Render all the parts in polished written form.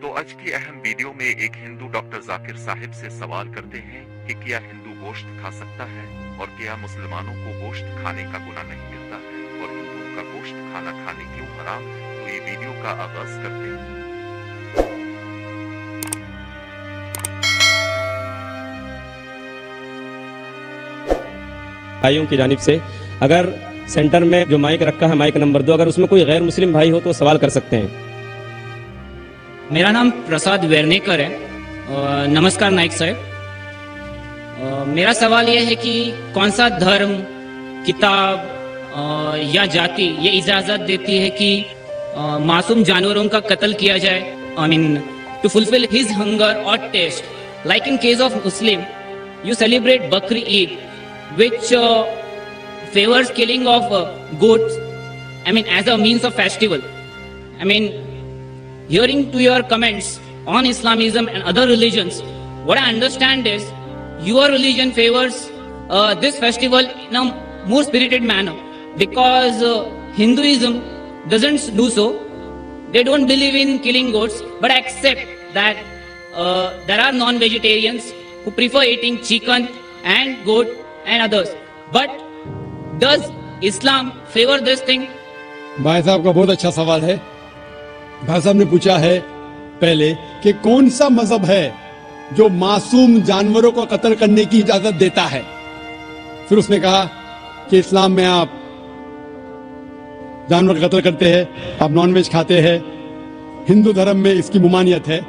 तो आज की अहम वीडियो में एक हिंदू डॉक्टर जाकिर साहिब से सवाल करते हैं कि क्या हिंदू गोश्त खा सकता है और क्या मुसलमानों को गोश्त खाने का गुनाह नहीं मिलता है और हिंदुओं का गोश्त खाना खाने क्यों हराम है। तो ये वीडियो का आगाज करते हैं। भाइयों की जानिब से अगर सेंटर में जो माइक रखा है माइक नंबर 2, अगर उसमें कोई गैर मुस्लिम भाई हो तो सवाल कर सकते हैं। मेरा नाम प्रसाद वेरनेकर है। नमस्कार नाइक साहब। मेरा सवाल यह है कि कौन सा धर्म, किताब या जाति ये इजाजत देती है कि मासूम जानवरों का कत्ल किया जाए, I mean to fulfil his hunger और taste. Like in case of Muslim, you celebrate Bakri Eid which favors killing of goats, I mean as a means of festival. I mean, hearing to your comments on Islamism and other religions, what I understand is your religion favors this festival in a more spirited manner, because Hinduism doesn't do so. They don't believe in killing goats, but accept that there are non-vegetarians who prefer eating chicken and goat and others. But does Islam favor this thing? भाई साहब का बहुत अच्छा सवाल है। भाई साहब ने पूछा है पहले कि कौन सा मजहब है जो मासूम जानवरों को कत्ल करने की इजाजत देता है। फिर उसने कहा कि इस्लाम में आप जानवर का कत्ल करते हैं, आप नॉनवेज खाते हैं, हिंदू धर्म में इसकी मुमानियत है।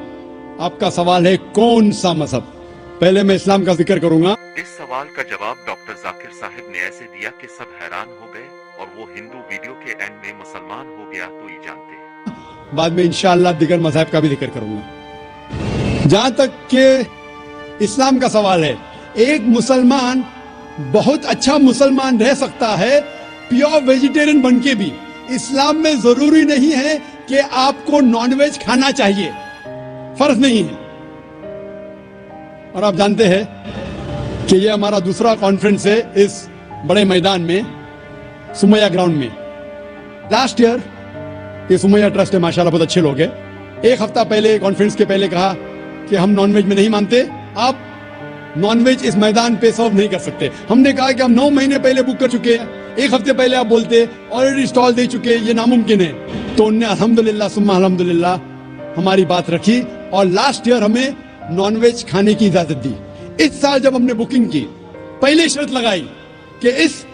आपका सवाल है कौन सा मजहब। पहले मैं इस्लाम का जिक्र करूंगा। इस सवाल का जवाब डॉक्टर जाकिर साहिब ने ऐसे दिया कि सब हैरान हो गए और वो हिंदू वीडियो के एंड में मुसलमान हो गया तो ये जानते हैं। बाद में इंशाअल्लाह दिगर मज़हब का भी जिक्र करूंगा। जहां तक के इस्लाम का सवाल है, एक मुसलमान बहुत अच्छा मुसलमान रह सकता है प्योर वेजिटेरियन बन के भी। इस्लाम में जरूरी नहीं है कि आपको नॉनवेज खाना चाहिए, फर्ज नहीं है। और आप जानते हैं कि ये हमारा दूसरा कॉन्फ्रेंस है इस बड़े मैदान में, सुमैया ग्राउंड में। लास्ट ईयर ये सुमैया ट्रस्ट है, माशाल्लाह बहुत अच्छे लोग हैं। एक हफ्ता पहले कॉन्फ्रेंस के पहले कहा कि हम नॉनवेज में नहीं मानते, आप नॉनवेज इस मैदान पे सर्व नहीं कर सकते। हमने कहा कि हम 9 महीने पहले बुक कर चुके हैं, एक हफ्ते पहले आप बोलते ऑलरेडी स्टॉल दे चुके, ये नामुमकिन है। तो उनने अल्हम्दुलिल्लाह सुम्मा अल्हम्दुलिल्लाह हमारी बात रखी और लास्ट ईयर हमें नॉनवेज खाने की इजाजत दी। इस साल जब हमने बुकिंग की, पहले शर्त लगाई कि इस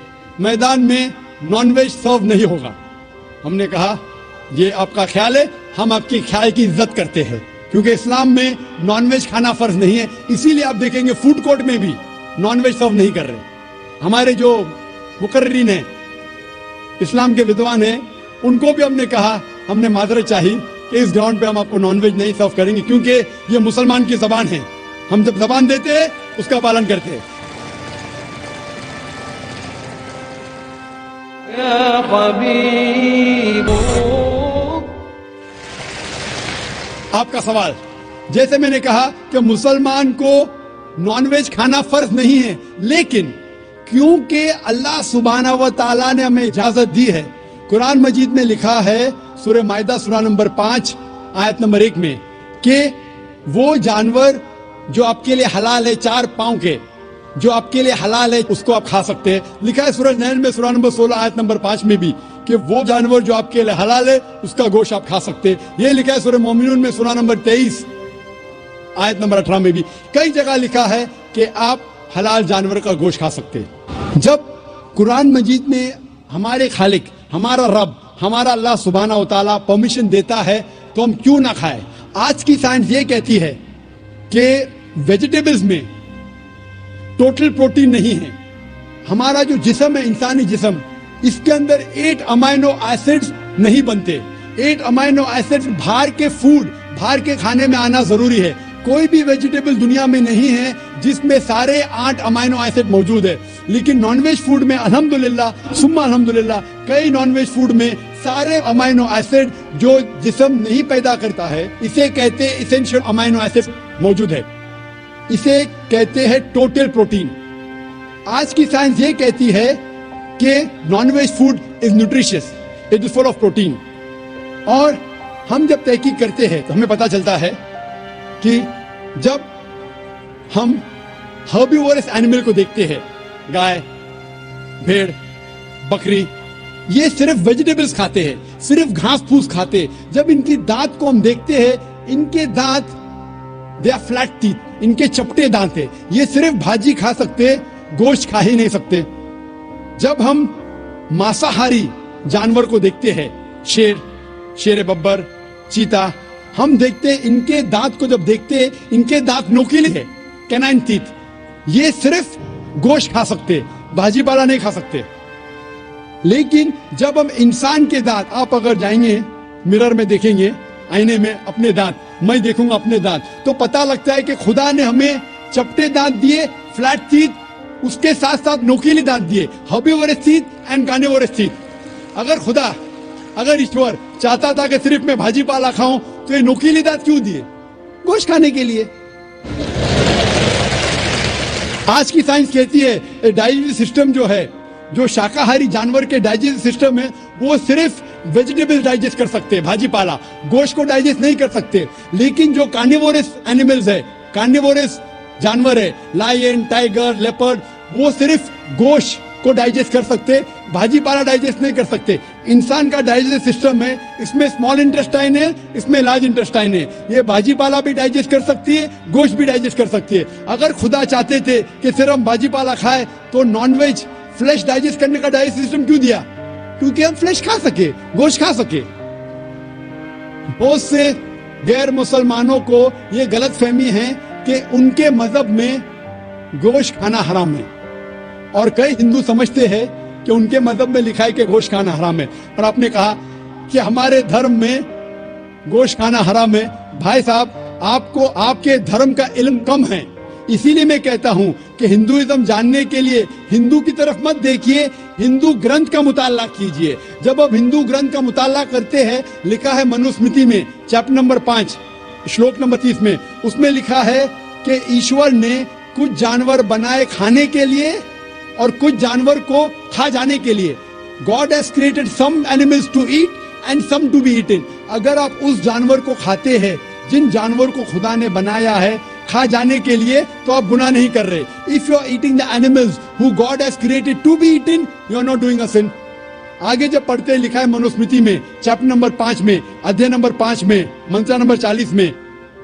मैदान में नॉनवेज सर्व नहीं होगा। हमने कहा ये आपका ख्याल है, हम आपके ख्याल की इज्जत करते हैं, क्योंकि इस्लाम में नॉनवेज खाना फर्ज नहीं है। इसीलिए आप देखेंगे फूड कोर्ट में भी नॉनवेज सर्व नहीं कर रहे। हमारे जो मुकर्रिरीन हैं, इस्लाम के विद्वान हैं, उनको भी हमने कहा, हमने माजरत चाहिए कि इस ग्राउंड पे हम आपको नॉनवेज नहीं सर्व करेंगे, क्योंकि ये मुसलमान की जबान है। हम जब जबान देते हैं उसका पालन करते हैं। आपका सवाल, जैसे मैंने कहा कि मुसलमान को नॉनवेज खाना फर्ज नहीं है, लेकिन क्योंकि अल्लाह सुब्हाना व तआला ने हमें इजाजत दी है, कुरान मजीद में लिखा है सूरह माइदा सूरा नंबर 5 आयत नंबर 1 में कि वो जानवर जो आपके लिए हलाल है, 4 पांव के, जो आपके लिए हलाल है उसको आप खा सकते हैं। लिखा है सूरह नहल में सूरा नंबर 16 आयत नंबर 5 में भी कि वो जानवर जो आपके लिए हलाल है उसका गोश्त आप खा सकते हैं। ये लिखा है सूरह मोमिनून में सूरा नंबर 23 आयत नंबर 18 में भी। कई जगह लिखा है कि आप हलाल जानवर का गोश्त खा सकते हैं। जब कुरान मजीद में हमारे खालिक, हमारा रब, हमारा अल्लाह सुब्हाना व तआला परमिशन देता है तो हम क्यों ना खाएं। आज की साइंस ये कहती है कि वेजिटेबल्स में टोटल प्रोटीन नहीं है। हमारा जो जिस्म है, इंसानी जिस्म, इसके अंदर 8 अमाइनो एसिड्स नहीं बनते। 8 अमाइनो एसिड्स बाहर के फूड, बाहर के खाने में आना जरूरी है। कोई भी वेजिटेबल दुनिया में नहीं है जिसमें सारे 8 अमाइनो एसिड मौजूद है, लेकिन नॉनवेज फूड में अल्हम्दुलिल्लाह सुम्मा अल्हम्दुलिल्लाह कई नॉनवेज फूड में सारे अमाइनो एसिड जो जिस्म नहीं पैदा करता है, इसे कहते हैं इसेंशियल अमाइनो एसिड मौजूद है। इसे कहते हैं टोटल प्रोटीन। आज की साइंस ये कहती है कि non veg food is nutritious, it is full of protein. और ہم جب تحقیق کرتے ہیں تو ہمیں پتا چلتا ہے کہ جب ہم ہربیورس اینیمل کو دیکھتے ہیں، گائے، بھیڑ، بکری، یہ صرف ویجیٹیبلز کھاتے ہیں، صرف گھاس پھوس کھاتے ہیں، جب ان کی دانت کو ہم دیکھتے ہیں، ان کے دانت دے آر فلیٹ ٹیتھ، ان کے چپٹے دانت ہیں، یہ صرف بھاجی کھا سکتے، گوشت کھا ہی نہیں سکتے۔ جب ہم ماساہاری جانور کو دیکھتے ہیں، شیر ببر، چیتا، ہم دیکھتے ہیں ان کے دانت کو جب دیکھتے ہیں، ان کے دانت نوکیلے ہیں، کینائن ٹیتھ، یہ صرف گوشت کھا سکتے، بھاجی پالا نہیں کھا سکتے۔ لیکن جب ہم انسان کے دانت، آپ اگر جائیں گے مرر میں دیکھیں گے، آئینے میں اپنے دانت، میں دیکھوں گا اپنے دانت، تو پتا لگتا ہے کہ خدا نے ہمیں چپٹے دانت دیے، فلیٹ ٹیتھ، اس کے ساتھ ساتھ نوکیلے دانت دیے، herbivores teeth and carnivorous teeth. اگر ایشور چاہتا تھا کہ صرف میں بھاجی پالا کھاؤں تو یہ نوکیلے دانت کیوں دیے؟ گوشت کھانے کے لیے۔ آج کی سائنس کہتی ہے ڈائجسٹو سسٹم جو ہے، جو شاکاہاری جانور کے ڈائجسٹو سسٹم ہے، وہ صرف ویجیٹیبل ڈائجسٹ کر سکتے، بھاجی پالا، گوشت کو ڈائجسٹ نہیں کر سکتے۔ لیکن جو کارنیورس اینیملز ہے، کارنیورس جانور ہے، لائن، ٹائیگر، لیپرڈ، وہ صرف گوشت کو ڈائجسٹ کر سکتے، بھاجی پالا ڈائجسٹ نہیں کر سکتے۔ انسان کا ڈائجسٹ سسٹم ہے، اس میں اسمال انٹسٹائن ہے، اس میں لارج انٹسٹائن ہے، یہ بھاجی پالا بھی ڈائجسٹ کر سکتی ہے، گوشت بھی ڈائجسٹ کر سکتی ہے۔ اگر خدا چاہتے تھے کہ صرف ہم بھاجی پالا کھائے تو نان ویج فلیش ڈائجسٹ کرنے کا ڈائجسٹ سسٹم کیوں دیا؟ کیونکہ ہم فلیش کھا سکے، گوشت کھا سکے۔ بہت سے غیر مسلمانوں کو یہ غلط فہمی ہے کہ ان کے مذہب میں گوشت کھانا حرام ہے، اور کئی ہندو سمجھتے ہیں کہ ان کے مذہب میں لکھا ہے کہ گوشت کھانا حرام ہے، اور آپ نے کہا کہ ہمارے دھرم میں گوشت کھانا حرام ہے۔ بھائی صاحب، آپ کو آپ کے دھرم کا علم کم ہے، اسی لیے میں کہتا ہوں کہ ہندوازم جاننے کے لیے ہندو کی طرف مت دیکھیے، ہندو گرنتھ کا مطالعہ کیجئے۔ جب آپ ہندو گرنتھ کا مطالعہ کرتے ہیں، لکھا ہے منوسمرتی میں چیپٹر نمبر 5 شلوک نمبر 30 میں، اس میں لکھا ہے کہ ایشور نے کچھ جانور بنائے کھانے کے لیے اور کچھ جانور کو کھا جانے کے لیے۔ God has created some animals to eat and some to be eaten۔ اگر آپ اس جانور کو کھاتے ہیں جن جانور کو خدا نے بنایا ہے کھا جانے کے لیے، تو آپ گناہ نہیں کر رہے۔ If you are eating the animals who God has created to be eaten, you are not doing a sin۔ آگے جب پڑھتے ہیں، لکھا ہے منوسمرتی میں چیپٹر نمبر 5 میں، ادھیائے نمبر 5 میں، منتر نمبر 40 میں،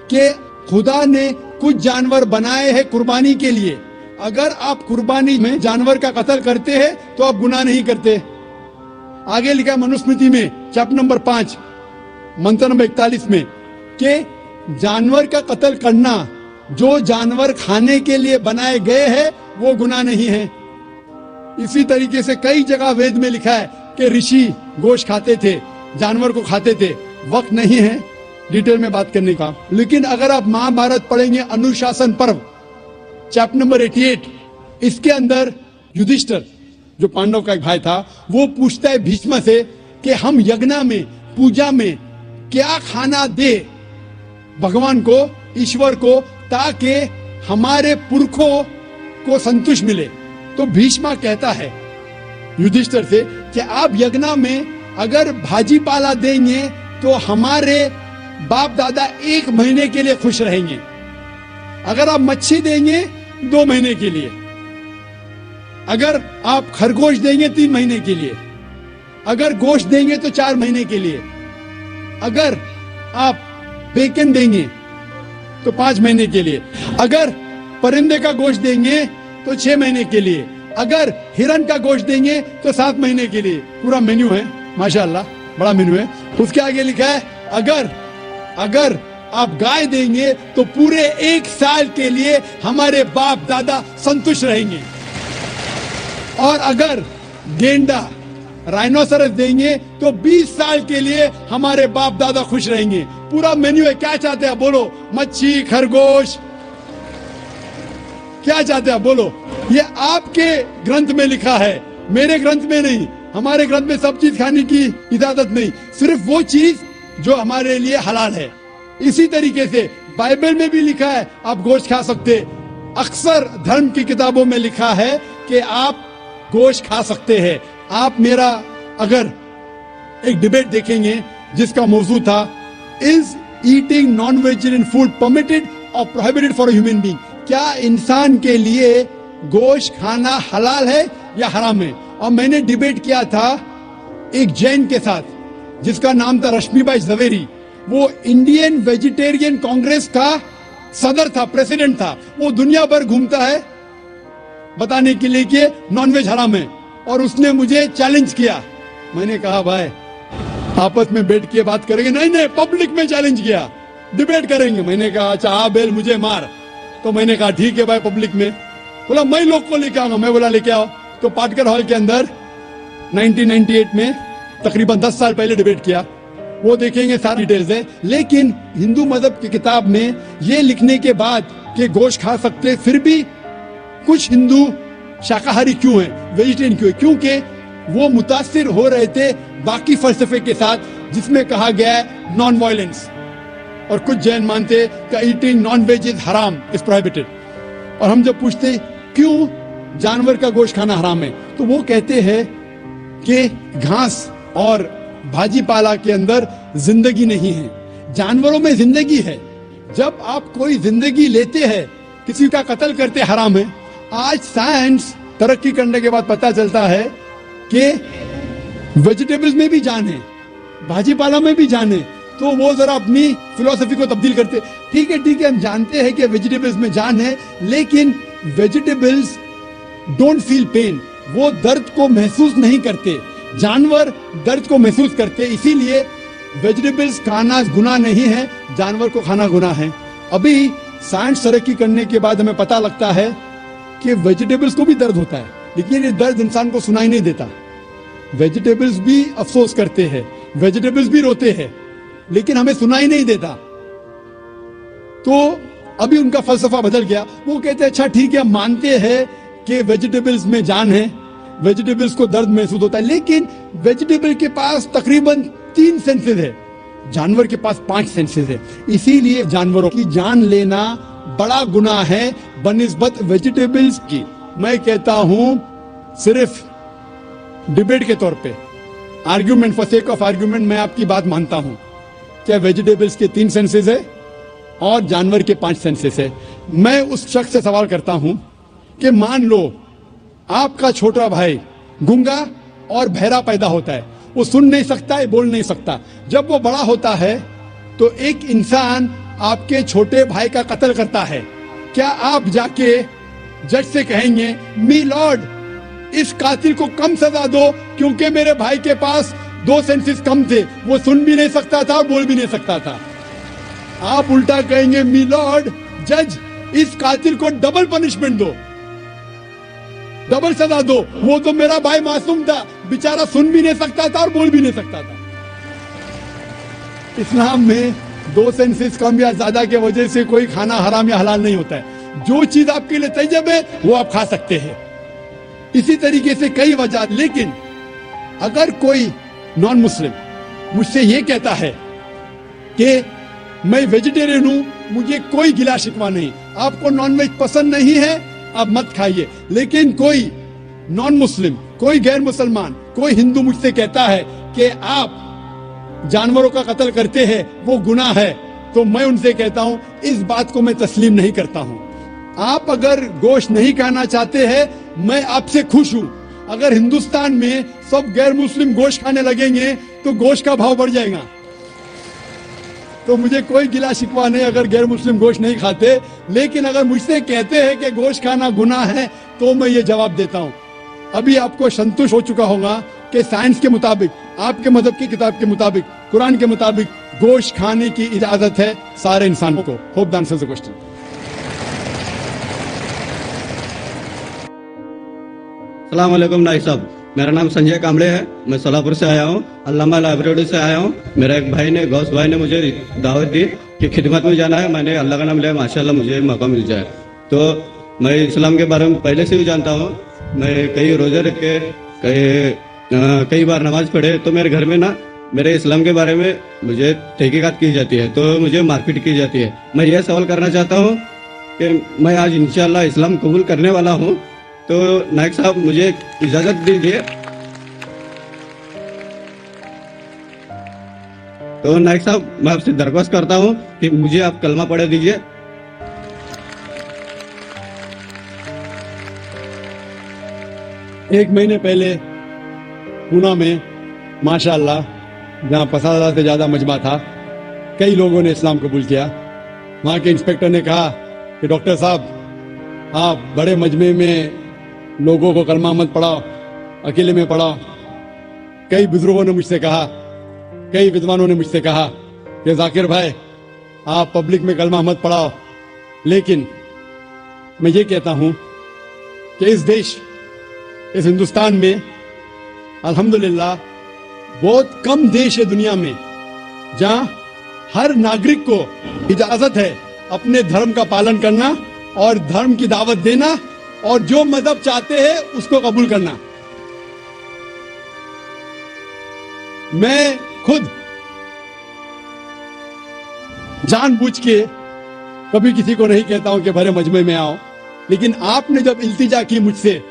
کہ خدا نے کچھ جانور بنائے ہیں قربانی کے لیے۔ اگر آپ قربانی میں جانور کا قتل کرتے ہیں تو آپ گناہ نہیں کرتے۔ آگے لکھا ہے منوسمرتی میں چیپٹر نمبر 5 منتر نمبر 41 میں کہ جانور کا قتل کرنا جو جانور کھانے کے لیے بنائے گئے ہیں وہ گناہ نہیں ہے۔ اسی طریقے سے کئی جگہ وید میں لکھا ہے کہ رشی گوشت کھاتے تھے، جانور کو کھاتے تھے۔ وقت نہیں ہے ڈیٹیل میں بات کرنے کا، لیکن اگر آپ مہابھارت پڑھیں گے انوشاسن پرو چیپٹر نمبر 88، اس کے اندر یدھشٹر جو پانڈو کا ایک بھائی تھا، وہ پوچھتا ہے بھیشم سے کہ ہم یگنا میں، پوجا میں کیا کھانا دے بھگوان کو، ایشور کو، تاکہ ہمارے پرکھوں کو سنتوش ملے۔ تو بھیشما کہتا ہے یدھشٹر سے کہ آپ یگنا میں اگر بھاجی پالا دیں گے تو ہمارے باپ دادا 1 مہینے کے لیے خوش رہیں گے، اگر آپ مچھی دیں گے 2 مہینے کے لیے، اگر آپ خرگوش دیں گے 3 مہینے کے لیے، اگر گوشت دیں گے تو 4 مہینے کے لیے، اگر آپ بیکن دیں گے تو 5 مہینے کے لیے، اگر پرندے کا گوشت دیں گے تو 6 مہینے کے لیے، اگر ہرن کا گوشت دیں گے تو 7 مہینے کے لیے۔ پورا مینیو ہے، ماشاءاللہ بڑا مینیو ہے۔ اس کے آگے لکھا ہے اگر آپ گائے دیں گے تو پورے 1 سال کے لیے ہمارے باپ دادا سنتوش رہیں گے، اور اگر گینڈا رائنوسرس دیں گے تو 20 سال کے لیے ہمارے باپ دادا خوش رہیں گے۔ پورا مینیو ہے، کیا چاہتے ہیں بولو؟ مچھی، خرگوش، کیا چاہتے ہیں بولو؟ یہ آپ کے گرنتھ میں لکھا ہے، میرے گرنتھ میں نہیں۔ ہمارے گرنتھ میں سب چیز کھانے کی اجازت نہیں، صرف وہ چیز جو ہمارے لیے حلال ہے۔ اسی طریقے سے بائبل میں بھی لکھا ہے آپ گوشت کھا سکتے، اکثر دھرم کی کتابوں میں لکھا ہے کہ آپ گوشت کھا سکتے ہیں۔ آپ میرا اگر ایک ڈیبیٹ دیکھیں گے جس کا موضوع تھا is eating non-vegetarian food permitted or prohibited for a human being? क्या इंसान के लिए गोश्त खाना हलाल है या हराम है? और मैंने डिबेट किया था एक जैन के साथ जिसका नाम था रश्मिबाई जवेरी। वो इंडियन वेजिटेरियन कांग्रेस का सदर था, प्रेसिडेंट था। वो दुनिया भर घूमता है बताने के लिए कि नॉनवेज हराम है, और उसने मुझे चैलेंज किया। मैंने कहा भाई आपस में बैठ के बात करेंगे? नहीं, पब्लिक में चैलेंज किया, डिबेट करेंगे। मैंने कहा अच्छा आ बेल मुझे मार। तो मैंने कहा ठीक है भाई पब्लिक में। बोला मैं लोग को लेके आऊंगा। मैं बोला लेके आओ। तो पाटकर हॉल के अंदर 1998 में तकरीबन 10 साल पहले डिबेट किया। वो देखेंगे सारी डिटेल्स है। लेकिन हिंदू मजहब की किताब में ये लिखने के बाद कि गोश्त खा सकते, फिर भी कुछ हिंदू शाकाहारी क्यों हैं, वेजिटेरियन क्यों है? क्योंकि वो मुतासिर हो रहे थे बाकी फलसफे के साथ जिसमें कहा गया है नॉन वायलेंस। और कुछ जैन मानते कि ईटिंग नॉन वेज इज हराम, इज प्रोहिबिटेड। और हम जब पूछते क्यों जानवर का गोश्त खाना हराम है, तो वो कहते हैं कि घास और भाजी पाला के अंदर जिंदगी नहीं है, जानवरों में जिंदगी है। जब आप कोई जिंदगी लेते हैं, किसी का कत्ल करते हराम है। आज साइंस तरक्की करने के बाद पता चलता है कि वेजिटेबल्स में भी जान है, भाजी पाला में भी जान है। तो वो जरा अपनी फिलोसफी को तब्दील करते। ठीक है हम जानते हैं कि वेजिटेबल्स में जान है, लेकिन वेजिटेबल्स डोंट फील पेन, वो दर्द को महसूस नहीं करते। जानवर दर्द को महसूस करते, इसीलिए वेजिटेबल्स खाना गुनाह नहीं है, जानवर को खाना गुनाह है। अभी साइंस तरक्की करने के बाद हमें पता लगता है कि वेजिटेबल्स को भी दर्द होता है, लेकिन ये दर्द इंसान को सुनाई नहीं देता। वेजिटेबल्स भी अफसोस करते हैं, वेजिटेबल्स भी रोते हैं, लेकिन हमें सुनाई नहीं देता। तो अभी उनका फलसफा बदल गया। वो कहते हैं अच्छा ठीक है, मानते हैं कि वेजिटेबल्स में जान है, वेजिटेबल्स को दर्द महसूस होता है, लेकिन वेजिटेबल के पास तकरीबन 3 सेंसेस है, जानवर के पास 5 सेंसेस है। इसीलिए जानवरों की जान लेना बड़ा गुनाह है बनिस्बत वेजिटेबल्स की। मैं कहता हूं सिर्फ डिबेट के तौर पे, argument, for sake of argument, मैं आपकी बात मानता हूं क्या वेजिटेबल्स के 3 सेंसेस है और जानवर के 5 सेंसेस है। मैं उस शख्स से सवाल करता हूं कि मान लो आपका छोटा भाई गूंगा और बहरा पैदा होता है, वो सुन नहीं सकता है, बोल नहीं सकता। जब वो बड़ा होता है तो एक इंसान आपके छोटे भाई का कत्ल करता है, क्या आप जाके जज से कहेंगे मी लॉर्ड इस कातिल को कम सजा दो क्योंकि मेरे भाई के पास 2 सेंसेस कम थे, वो सुन भी नहीं सकता था, बोल भी नहीं सकता था? आप उल्टा कहेंगे मी लॉर्ड जज इस कातिल को डबल पनिशमेंट दो, डबल सजा दो, वो तो मेरा भाई मासूम था, बेचारा सुन भी नहीं सकता था और बोल भी नहीं सकता था। इस्लाम में 2 सेंसेस कम या ज्यादा के वजह से कोई खाना हराम या हलाल नहीं होता है। जो चीज आपके लिए तैयब है वो आप खा सकते हैं। इसी तरीके से कई वजह। लेकिन अगर कोई नॉन मुस्लिम मुझसे ये कहता है कि मैं वेजिटेरियन हूं, मुझे कोई गिला शिकवा नहीं, आपको नॉनवेज पसंद नहीं है आप मत खाइए, लेकिन कोई नॉन मुस्लिम, कोई गैर मुसलमान, कोई हिंदू मुझसे कहता है कि आप जानवरों का कत्ल करते हैं, वो गुनाह है, तो मैं उनसे कहता हूं इस बात को मैं तस्लीम नहीं करता हूं। आप अगर गोश्त नहीं खाना चाहते हैं, मैं आपसे खुश हूं। अगर हिंदुस्तान में सब गैर मुस्लिम गोश्त खाने लगेंगे तो गोश्त का भाव बढ़ जाएगा। तो मुझे कोई गिला शिकवा नहीं अगर गैर मुस्लिम गोश्त नहीं खाते, लेकिन अगर मुझसे कहते हैं कि गोश्त खाना गुनाह है तो मैं ये जवाब देता हूं। अभी आपको संतुष्ट हो चुका होगा कि साइंस के मुताबिक, आपके मजहब की किताब के मुताबिक, कुरान के मुताबिक गोश्त खाने की इजाजत है सारे इंसानों को। Hope the answer the question. अस्सलाम वालेकुम नाई साहब, मेरा नाम संजय कामड़े है, मैं सोलापुर से आया हूँ, अल्लामा लाइब्रेरी से आया हूँ। मेरा एक भाई ने, गौस भाई ने मुझे दावत दी कि खिदमत में जाना है। मैंने अल्लाह का नाम लिया, माशाल्लाह मुझे मौका मिल जाए। तो मैं इस्लाम के बारे में पहले से भी जानता हूँ। मैं कई रोजे रख के कई बार नमाज पढ़े, तो मेरे घर में ना मेरे इस्लाम के बारे में मुझे तहकीकात की जाती है, तो मुझे मारपीट की जाती है। मैं यह सवाल करना चाहता हूँ कि मैं आज इंशाअल्लाह इस्लाम कबूल करने वाला हूँ, तो नायक साहब मुझे इजाज़त दीजिए। तो नाइक साहब मैं आपसे दरख्वास्त करता हूँ कि मुझे आप कलमा पढ़ा दीजिए। एक महीने पहले पूना में माशाअल्लाह जहाँ 50,000 से ज़्यादा मजमा था, कई लोगों ने इस्लाम कबूल किया। वहाँ के इंस्पेक्टर ने कहा कि डॉक्टर साहब आप बड़े मजमे में लोगों को कलमा मत पढ़ाओ, अकेले में पढ़ाओ। कई बुजुर्गों ने मुझसे कहा, कई विद्वानों ने मुझसे कहा कि जाकिर भाई आप पब्लिक में कलमा मत पढ़ाओ, लेकिन मैं ये कहता हूँ कि इस देश, इस हिंदुस्तान में अल्हम्दुलिल्लाह बहुत कम देश है दुनिया में जहां हर नागरिक को इजाजत है अपने धर्म का पालन करना और धर्म की दावत देना और जो मजहब चाहते हैं उसको कबूल करना। मैं खुद जानबूझ के कभी किसी को नहीं कहता हूं कि भरे मजमे में आओ, लेकिन आपने जब इल्तिजा की मुझसे,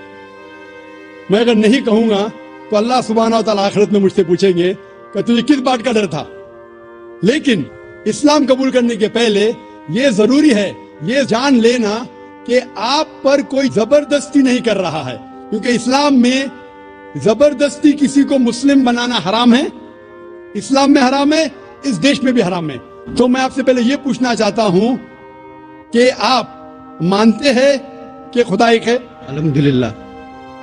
मैं अगर नहीं कहूंगा तो अल्लाह सुब्हानहू व तआला आखिरत में मुझसे पूछेंगे कि तुझे किस बात का डर था। लेकिन इस्लाम कबूल करने के पहले ये जरूरी है, ये जान लेना कि आप पर कोई जबरदस्ती नहीं कर रहा है, क्योंकि इस्लाम में जबरदस्ती किसी को मुस्लिम बनाना हराम है। इस्लाम में हराम है, इस देश में भी हराम है। तो मैं आपसे पहले ये पूछना चाहता हूं कि आप मानते हैं कि खुदा एक है? अल्हम्दुलिल्लाह।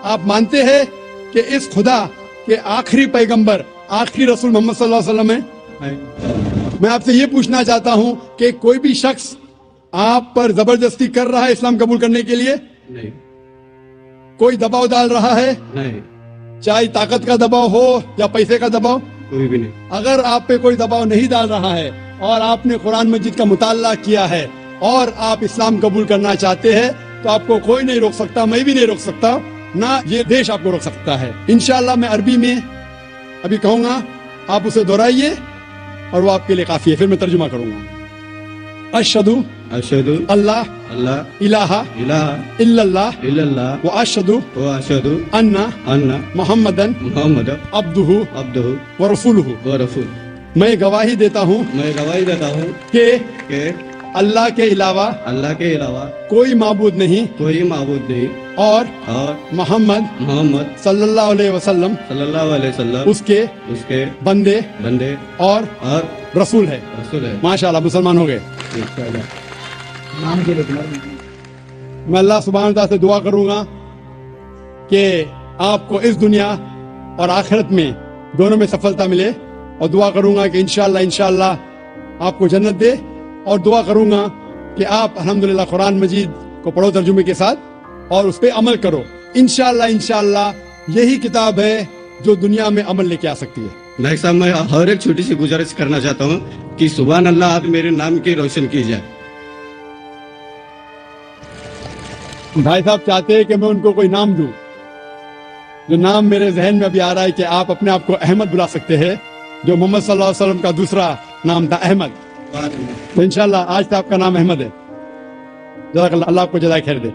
आप मानते हैं कि इस खुदा के आखिरी पैगंबर, आखिरी रसूल मोहम्मद सल्लल्लाहु अलैहि वसल्लम है? मैं आपसे ये पूछना चाहता हूं कि कोई भी शख्स आप पर जबरदस्ती कर रहा है इस्लाम कबूल करने के लिए? नहीं। कोई दबाव डाल रहा है? नहीं। चाहे ताकत का दबाव हो या पैसे का दबाव? कोई भी नहीं। अगर आप पे कोई दबाव नहीं डाल रहा है और आपने कुरान मजीद का मुताला किया है और आप इस्लाम कबूल करना चाहते हैं, तो आपको कोई नहीं रोक सकता, मैं भी नहीं रोक सकता, ना ये देश आपको रोक सकता है। इंशाअल्लाह मैं अरबी में अभी कहूंगा, आप उसे दोहराइए और वो आपके लिए काफी है, फिर मैं तर्जुमा करूंगा। अशहदु अशहदु अल्लाह अल्लाह इलाहा इलाहा इल्लल्लाह इल्लल्लाह व अशहदु व अशहदु अन्ना अन्ना मुहम्मदन मुहम्मद अब्दुहु अब्दुहु व रसूलुहु। व रसूल। मैं गवाही देता हूँ मैं गवाही देता हूँ कि कि अल्लाह के अलावा अल्लाह के अलावा कोई माबूद नहीं कोई माबूद नहीं और और मोहम्मद मोहम्मद सल्लल्लाहु अलैहि वसल्लम सल्लल्लाहु अलैहि वसल्लम उसके उसके बंदे बंदे और और रसूल है। रसूल है। माशाल्लाह मुसलमान हो गए। मैं अल्लाह सुब्हानहू व तआला से दुआ करूंगा कि आपको इस दुनिया और आखिरत में दोनों में सफलता मिले, और दुआ करूंगा कि इंशाअल्लाह आपको जन्नत दे, और दुआ करूंगा कि आप अल्हम्दुलिल्लाह कुरान मजीद को पढ़ो तर्जुमे के साथ और उस पर अमल करो। इंशाअल्लाह यही किताब है जो दुनिया में अमल लेके आ सकती है। नाइक साहब, मैं हर एक छोटी सी गुजारिश करना चाहता हूँ कि सुभान अल्लाह आप मेरे नाम की रोशन कीजिए। भाई साहब चाहते हैं कि मैं उनको कोई नाम दूं, जो नाम मेरे जहन में अभी आ रहा है कि आप अपने आप को अहमद बुला सकते हैं, जो मोहम्मद सल्लल्लाहु अलैहि वसल्लम का दूसरा नाम था अहमद। तो इंशाल्लाह आज से आपका नाम अहमद है। जज़ाकल्लाह, अल्लाह आपको जज़ाए खैर दे।